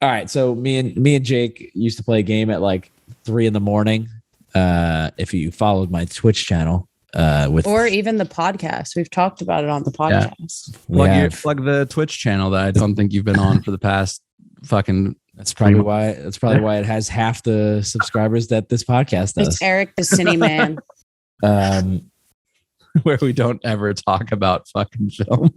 All right. So me and Jake used to play a game at like 3 a.m. If you followed my Twitch channel, or even the podcast, we've talked about it on the podcast. Plug the Twitch channel that I don't think you've been on for the past fucking. That's probably why it has half the subscribers that this podcast does. It's Eric the Cine Man. Where we don't ever talk about fucking film.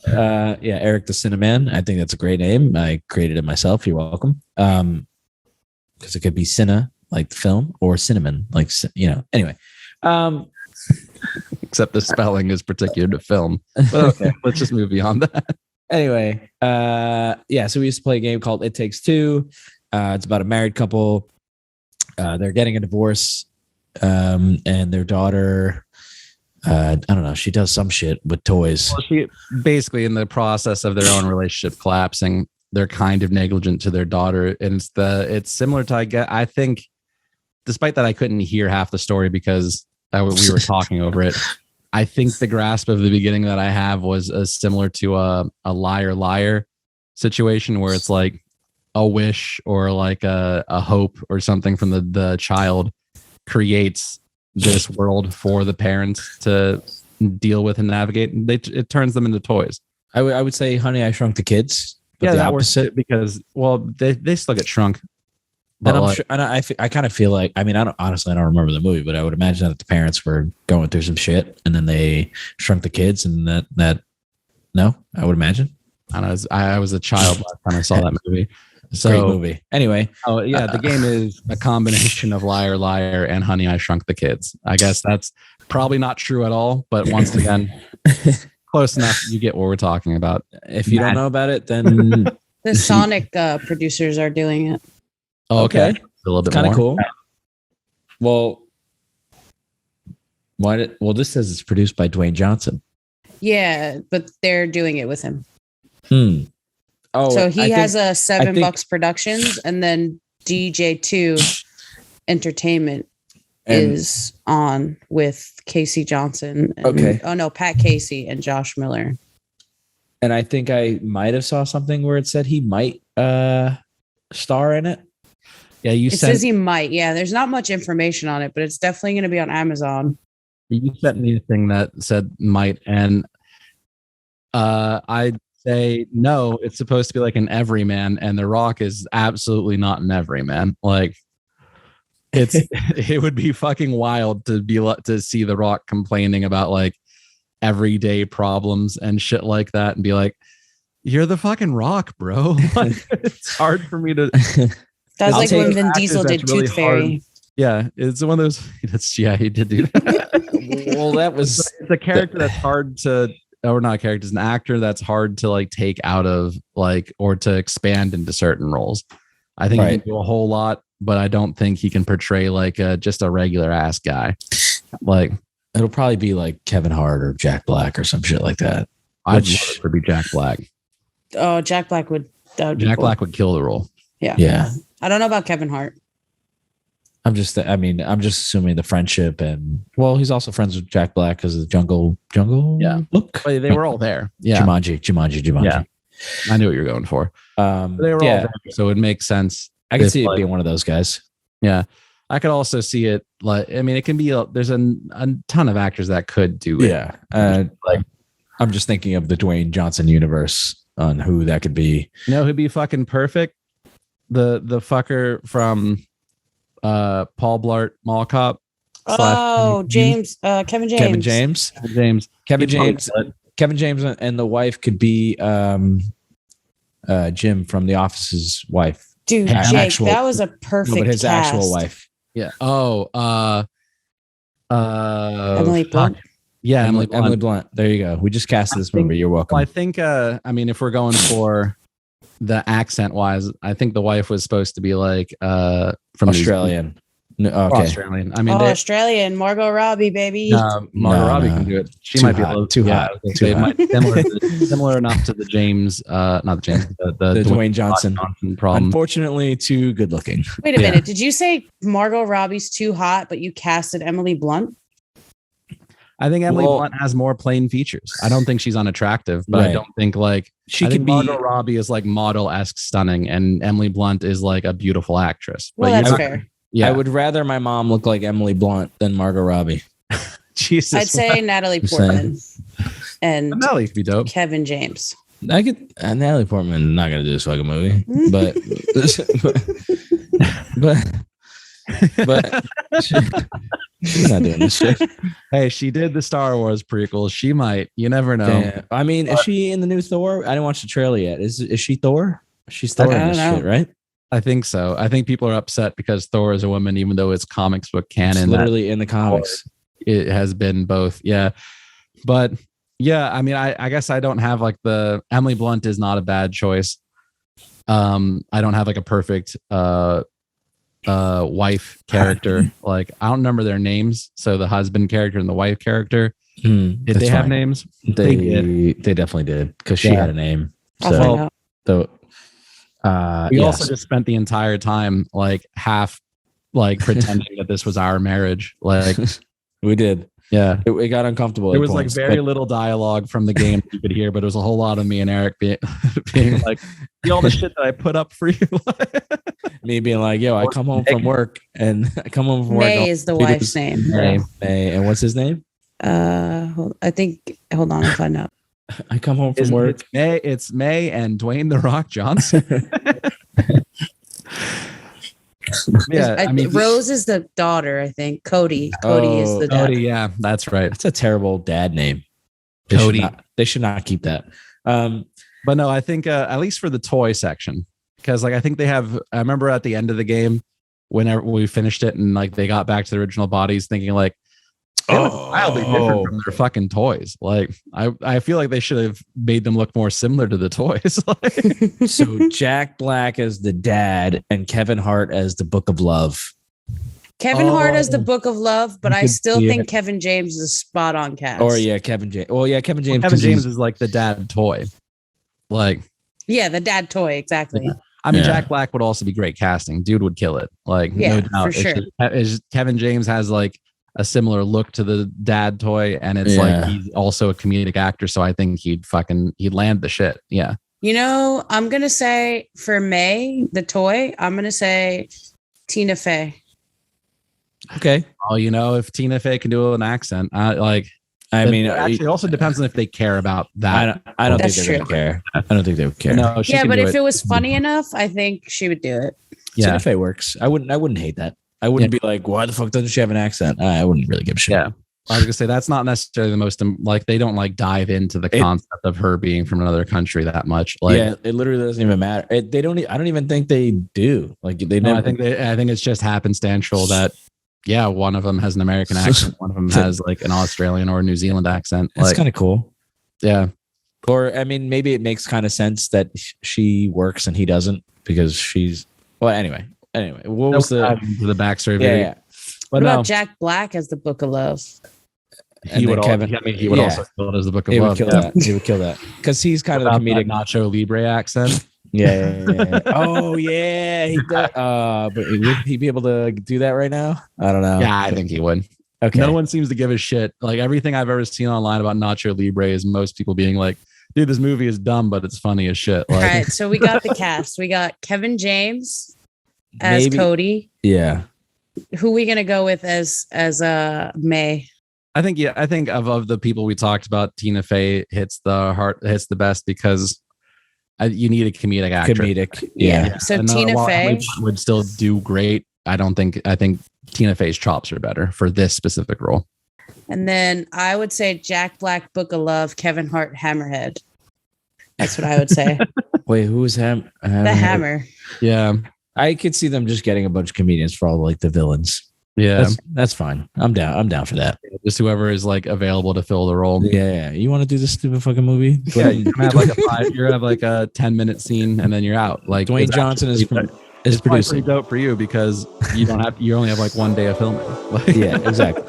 Eric the Cinnamon. I think that's a great name. I created it myself. You're welcome. Because it could be cinna, like the film, or cinnamon, like, anyway. Except the spelling is particular to film. But okay, let's just move beyond that. Anyway, so we used to play a game called It Takes Two. It's about a married couple. They're getting a divorce, and their daughter, I don't know, she does some shit with toys. Well, she basically, in the process of their own relationship collapsing, they're kind of negligent to their daughter, and it's similar to, I think, despite that I couldn't hear half the story because we were talking over it. I think the grasp of the beginning that I have was similar to a liar liar situation where it's like a wish or like a hope or something from the child creates this world for the parents to deal with and navigate. And it turns them into toys. I would say Honey, I Shrunk the Kids. But yeah, the that opposite. Because, well, they still get shrunk. And I'm sure, and I kind of feel like, I mean, I don't remember the movie, but I would imagine that the parents were going through some shit and then they shrunk the kids, and that no, I would imagine. I don't know. I was a child last time I saw that movie. So, great movie. Anyway. Oh yeah. The game is a combination of Liar, Liar and Honey, I Shrunk the Kids. I guess that's probably not true at all, but once again, close enough. You get what we're talking about. If you don't know about it, then the Sonic producers are doing it. Oh, okay. A little bit kind of cool. Well, this says it's produced by Dwayne Johnson. Yeah, but they're doing it with him. Oh, so he has a $7 Productions, and then DJ2 Entertainment is on with Casey Johnson. And, Pat Casey and Josh Miller. And I think I might have saw something where it said he might star in it. Yeah, it says he might. Yeah, there's not much information on it, but it's definitely going to be on Amazon. You sent me a thing that said might, and I'd say no. It's supposed to be like an everyman, and The Rock is absolutely not an everyman. Like, it would be fucking wild to see The Rock complaining about like everyday problems and shit like that, and be like, "You're the fucking Rock, bro." Like, it's hard for me to. That's like when Vin Diesel did Tooth Fairy. Yeah, it's one of those. He did do that. Well, it's a character that's hard to, or not a character, it's an actor that's hard to like take out of like, or to expand into certain roles. I think he can do a whole lot, but I don't think he can portray like just a regular ass guy. Like, it'll probably be like Kevin Hart or Jack Black or some shit like that. I'd love it to be Jack Black. Oh, Jack Black would. Jack Black would kill the role. Yeah. I don't know about Kevin Hart. I'm just assuming the friendship, and well, he's also friends with Jack Black because of the jungle. Yeah, look, but they were all there. Yeah, Jumanji. Yeah, I knew what you were going for. They were all there, so it makes sense. I can see it being one of those guys. Yeah, I could also see it. Like, I mean, it can be. There's a ton of actors that could do it. Yeah, I'm just thinking of the Dwayne Johnson universe on who that could be. You know who'd be fucking perfect? The fucker from Paul Blart Mall Cop. Oh, Kevin James. Kevin James and the wife could be Jim from The Office's wife. Dude, Jake, that was a perfect but his cast. actual wife. Yeah. Oh, Emily Blunt. Yeah, Emily Blunt. There you go. We just casted this movie. You're welcome. Well, I think I mean, if we're going for the accent wise, I think the wife was supposed to be like from Australian. No, okay. Australian. I mean, Australian. Margot Robbie, baby. Margot Robbie can do it. She might be a little too hot. Similar enough to the James, not the James, the Dwayne Johnson problem. Unfortunately, too good looking. Wait a minute. Did you say Margot Robbie's too hot, but you casted Emily Blunt? I think Emily Blunt has more plain features. I don't think she's unattractive, but I don't think like she could be. Margot Robbie is like model-esque stunning, and Emily Blunt is like a beautiful actress. Well, but that's fair. Yeah, I would rather my mom look like Emily Blunt than Margot Robbie. Jesus, I'd say Natalie Portman and Natalie could be dope. Kevin James. I could. Natalie Portman not gonna do this fucking movie, but she's not doing this shit. Hey, she did the Star Wars prequel. She might. You never know. Yeah. I mean, is she in the new Thor? I didn't watch the trailer yet. Is she Thor? She's Thor in this shit, right? I think so. I think people are upset because Thor is a woman, even though it's comics book canon. It's literally in the comics. It has been both. Yeah. But yeah, I mean, I guess I don't have like the Emily Blunt is not a bad choice. I don't have like a perfect wife character. Like I don't remember their names. So the husband character and the wife character. Did they have names? They definitely did because she had a name. So we also just spent the entire time like half like pretending that this was our marriage. Like we did. Yeah. It got uncomfortable. There was like very little dialogue from the game you could hear, but it was a whole lot of me and Eric being like, see all the shit that I put up for you. Me being like, yo, I come home from work and I come home from work. May is the wife's name. May. And what's his name? I think, hold on, I'll find out. I come home from work. It's May and Dwayne "The Rock" Johnson. Yeah, I mean, Rose is the daughter. I think Cody is the dad. Cody, yeah, that's right. That's a terrible dad name. They should not keep that. But no, I think at least for the toy section, because like I think they have. I remember at the end of the game, whenever we finished it, and like they got back to the original bodies, thinking like, wildly different from their fucking toys. Like I feel like they should have made them look more similar to the toys. So Jack Black as the dad and Kevin Hart as the Book of Love. Kevin Hart as the Book of Love, but I still think Kevin James is spot on cast. Or Kevin James. Well, yeah, Kevin James. Kevin James is like the dad toy. Like the dad toy, exactly. Yeah. I mean, Jack Black would also be great casting. Dude would kill it. Like no doubt. For sure. Kevin James has like a similar look to the dad toy, and it's like he's also a comedic actor, so I think he'd land the shit. Yeah. You know, I'm gonna say for May, the toy, I'm gonna say Tina Fey. Okay. Oh, you know, if Tina Fey can do an accent, it also depends on if they care about that. I don't think they're gonna care. I don't think they would care. No, but if it was funny enough, I think she would do it. Yeah, Tina Fey works. I wouldn't hate that. I wouldn't be like, why the fuck doesn't she have an accent? I wouldn't really give a shit. Yeah. I was gonna say that's not necessarily the most like they don't like dive into the concept of her being from another country that much. Like, yeah, it literally doesn't even matter. They don't. I don't even think they do. Like they never. I think it's just happenstantial that one of them has an American accent, one of them has like an Australian or New Zealand accent. That's kind of cool. Yeah. Or I mean, maybe it makes kind of sense that she works and he doesn't because she's. Well, anyway, what was the backstory? Yeah. What about Jack Black as the Book of Love? He would also kill it as the Book of Love. He would kill that because he's kind of the comedic Nacho Libre accent. Yeah. Oh yeah, he does. But would he be able to do that right now? I don't know. Yeah, I think he would. Okay. No one seems to give a shit. Like everything I've ever seen online about Nacho Libre is most people being like, "Dude, this movie is dumb, but it's funny as shit." Like, all right, so we got the cast. We got Kevin James as Cody. Yeah. Who are we gonna go with as May? I think of the people we talked about, Tina Fey hits the best because you need a comedic actress. Yeah. So Tina Fey would still do great. I think Tina Fey's chops are better for this specific role. And then I would say Jack Black, Book of Love, Kevin Hart, Hammerhead. That's what I would say. Wait, who was the Hammer? Yeah. I could see them just getting a bunch of comedians for all like the villains. Yeah, that's fine. I'm down for that. Just whoever is like available to fill the role. Yeah. You want to do this stupid fucking movie? Yeah, you're gonna have like a 10-minute scene and then you're out. Like Dwayne Johnson is producing. Pretty dope for you because you only have like one day of filming. Yeah, exactly.